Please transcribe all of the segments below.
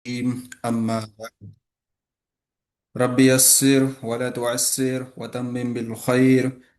أما بعد. ربي يسر ولا تعسر وتمم بالخير.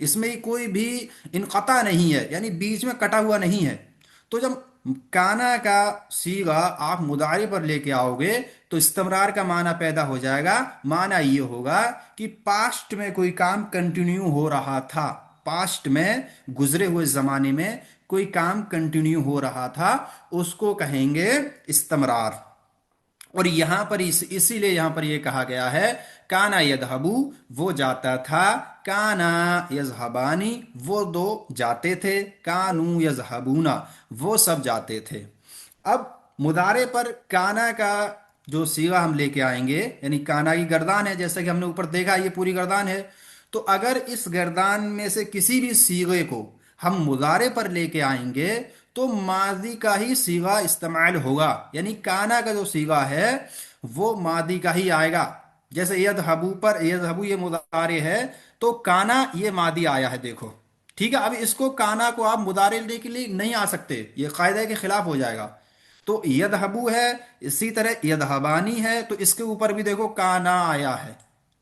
اس میں کوئی بھی انقطع نہیں ہے، یعنی بیچ میں کٹا ہوا نہیں ہے۔ تو جب کانا کا صیغہ آپ مضارع پر لے کے آؤ گے تو استمرار کا معنی پیدا ہو جائے گا۔ معنی یہ ہوگا کہ پاسٹ میں کوئی کام کنٹینیو ہو رہا تھا، پاسٹ میں گزرے ہوئے زمانے میں کوئی کام کنٹینیو ہو رہا تھا، اس کو کہیں گے استمرار۔ اور یہاں پر اسی لیے یہاں پر یہ کہا گیا ہے کانا یذہبو، وہ جاتا تھا، کانا یذہبانی، وہ دو جاتے تھے، کانو یذہبونا، وہ سب جاتے تھے۔ اب مضارع پر کانا کا جو صیغہ ہم لے کے آئیں گے، یعنی کانا کی گردان ہے، جیسا کہ ہم نے اوپر دیکھا یہ پوری گردان ہے، تو اگر اس گردان میں سے کسی بھی صیغے کو ہم مضارع پر لے کے آئیں گے تو ماضی کا ہی صیغہ استعمال ہوگا، یعنی کانا کا جو صیغہ ہے وہ ماضی کا ہی آئے گا۔ جیسے یذہبو پر، یذہبو یہ مضارع ہے تو کانا یہ ماضی آیا ہے، دیکھو ٹھیک ہے۔ اب اس کو کانا کو آپ مضارع لے کے لیے نہیں آ سکتے، یہ قاعدہ کے خلاف ہو جائے گا۔ تو یذہبو ہے، اسی طرح یذہبانی ہے تو اس کے اوپر بھی دیکھو کانا آیا ہے،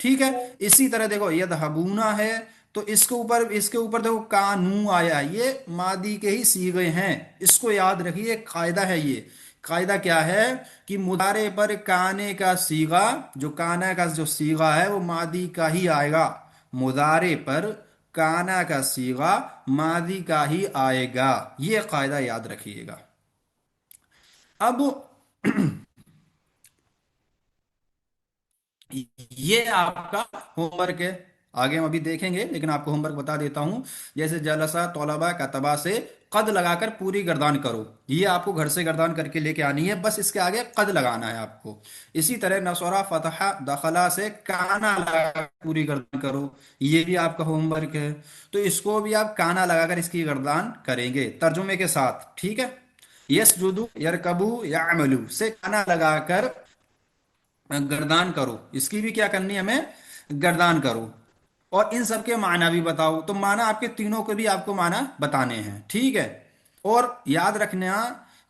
ٹھیک ہے۔ اسی طرح دیکھو یذہبونا ہے تو اس کے اوپر دیکھو کانو آیا ہے، یہ ماضی کے ہی صیغے ہیں، اس کو یاد رکھیے، ایک قاعدہ ہے یہ۔ قاعدہ کیا ہے کہ مضارع پر کانے کا صیغہ، جو کانا کا جو صیغہ ہے وہ ماضی کا ہی آئے گا، مضارع پر کانا کا صیغہ ماضی کا ہی آئے گا، یہ قاعدہ یاد رکھیے گا۔ اب یہ آپ کا ہوم ورک ہے، آگے ہم ابھی دیکھیں گے لیکن آپ کو ہوم ورک بتا دیتا ہوں۔ جیسے جلسہ طلبہ کتبہ سے قد لگا کر پوری گردان کرو، یہ آپ کو گھر سے گردان کر کے لے کے آنی ہے، بس اس کے آگے قد لگانا ہے آپ کو۔ اسی طرح نصرہ فتح دخلا سے کانا لگا کر پوری گردان کرو، یہ بھی آپ کا ہوم ورک ہے۔ تو اس کو بھی آپ کانا لگا کر اس کی گردان کریں گے ترجمے کے ساتھ، ٹھیک ہے۔ یس جدو یرکبو یعملو سے کانا لگا کر گردان کرو، اس کی بھی کیا کرنی ہے ہمیں، گردان کرو۔ اور ان سب کے معنی بھی بتاؤ، تو معنی آپ کے تینوں کے بھی آپ کو معنی بتانے ہیں، ٹھیک ہے۔ اور یاد رکھنا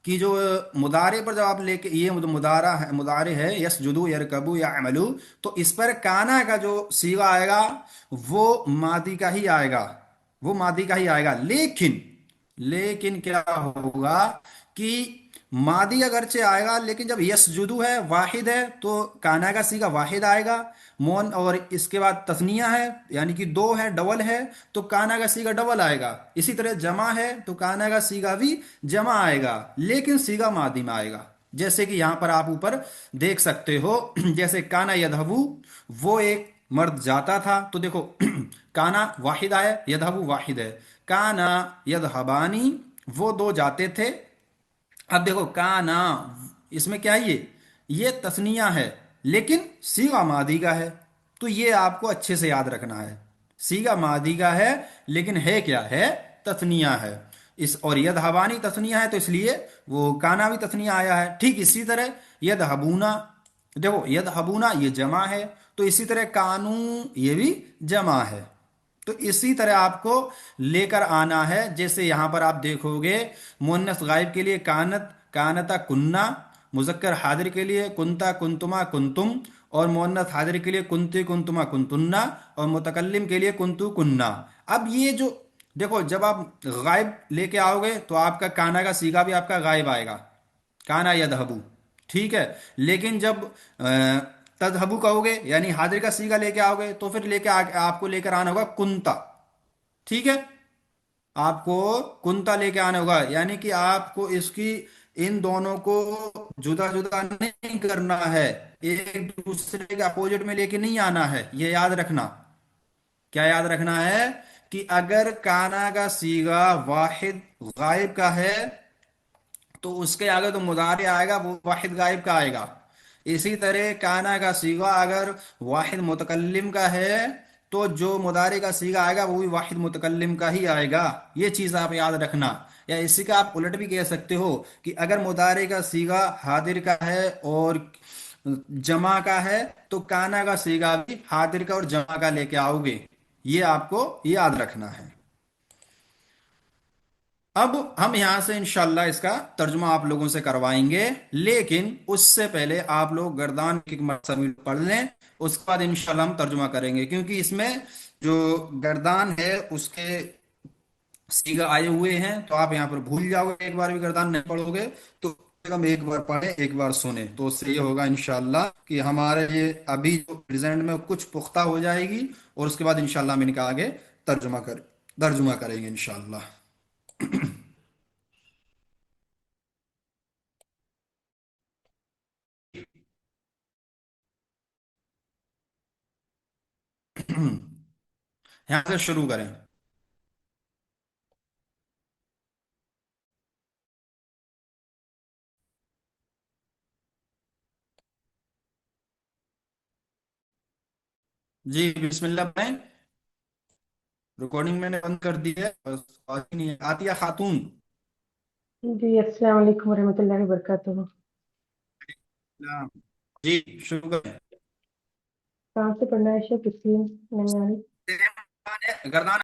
کہ جو مضارع پر جب آپ لے کے، یہ مضارع ہے یس جدو یرکبو یا عملو، تو اس پر کانا کا جو صیغہ آئے گا وہ ماضی کا ہی آئے گا، وہ ماضی کا ہی آئے گا، لیکن کیا ہوگا کہ مادی اگرچہ آئے گا لیکن جب یسجدو ہے واحد ہے تو کانا کا سیگا واحد آئے گا مون، اور اس کے بعد تثنیہ ہے یعنی کہ دو ہے، ڈبل ہے تو کانا کا سیگا ڈبل آئے گا۔ اسی طرح جمع ہے تو کانا کا سیگا بھی جمع آئے گا، لیکن سیگا مادی میں آئے گا، جیسے کہ یہاں پر آپ اوپر دیکھ سکتے ہو۔ جیسے کانا یدھبو، وہ ایک مرد جاتا تھا، تو دیکھو کانا واحد آیا، یدھبو واحد ہے۔ کانا یدھبانی، وہ دو جاتے تھے۔ اب دیکھو کانا، اس میں کیا ہے، یہ تثنیہ ہے لیکن سیغہ ماضی کا ہے، تو یہ آپ کو اچھے سے یاد رکھنا ہے، سیغہ ماضی کا ہے لیکن ہے کیا ہے، تثنیہ ہے۔ اور یدھبانی تثنیہ ہے تو اس لیے وہ کانا بھی تثنیہ آیا ہے۔ ٹھیک اسی طرح یدھبونا، دیکھو یدھبونا یہ جمع ہے تو اسی طرح کانو یہ بھی جمع ہے، تو اسی طرح آپ کو لے کر آنا ہے۔ جیسے یہاں پر آپ دیکھو گے مؤنث غائب کے لیے کانت کانتا کننا، مذکر حاضر کے لیے کنتا کنتما کنتم، اور مؤنث حاضر کے لیے کنتی کنتما کنتنا، اور متکلم کے لیے کنتو کننا۔ اب یہ جو دیکھو جب آپ غائب لے کے آؤ گے تو آپ کا کانا کا سیگا بھی آپ کا غائب آئے گا، کانا یدھبو، ٹھیک ہے۔ لیکن جب تذہبو کہو گے یعنی حاضر کا سیگا لے کے آؤ گے تو پھر آپ کو لے کر آنا ہوگا کنتا، ٹھیک ہے، آپ کو کنتا لے کے آنا ہوگا، یعنی کہ آپ کو اس کی ان دونوں کو جدا جدا نہیں کرنا ہے، ایک دوسرے کے اپوزٹ میں لے کے نہیں آنا ہے، یہ یاد رکھنا۔ کیا یاد رکھنا ہے کہ اگر کانا کا سیگا واحد غائب کا ہے تو اس کے آگے تو مضارع آئے گا، وہ واحد غائب کا آئے گا۔ اسی طرح کانا کا سیغہ اگر واحد متکلم کا ہے تو جو مضارع کا سیغہ آئے گا وہ بھی واحد متکلم کا ہی آئے گا، یہ چیز آپ یاد رکھنا۔ یا اسی کا آپ الٹ بھی کہہ سکتے ہو کہ اگر مضارع کا سیغہ حاضر کا ہے اور جمع کا ہے تو کانا کا سیغہ بھی حاضر کا اور جمع کا لے کے آؤ گے، یہ آپ کو یاد رکھنا ہے۔ اب ہم یہاں سے انشاءاللہ اس کا ترجمہ آپ لوگوں سے کروائیں گے، لیکن اس سے پہلے آپ لوگ گردان کی مرتبہ پڑھ لیں، اس کے بعد انشاءاللہ ہم ترجمہ کریں گے، کیونکہ اس میں جو گردان ہے اس کے سیگا آئے ہوئے ہیں، تو آپ یہاں پر بھول جاؤ گے، ایک بار بھی گردان نہیں پڑھو گے تو کم ایک بار پڑھیں ایک بار سنیں، تو اس سے یہ ہوگا انشاءاللہ کہ ہمارے یہ ابھی جو پریزنٹ میں کچھ پختہ ہو جائے گی، اور اس کے بعد انشاءاللہ ہم ان کا آگے ترجمہ کریں گے انشاءاللہ۔ یہاں سے شروع کریں۔ جی بسم اللہ بھائی، ریکارڈنگ میں نے بند کر دی ہے، بس آتی نہیں ہے عطیہ خاتون۔ جی السلام علیکم ورحمۃ اللہ وبرکاتہ۔ نعم۔ جی شروع کریں۔ کہاں سے پڑھنا ہے شیخ؟ تسلیم نہیں آ رہی؟ گردان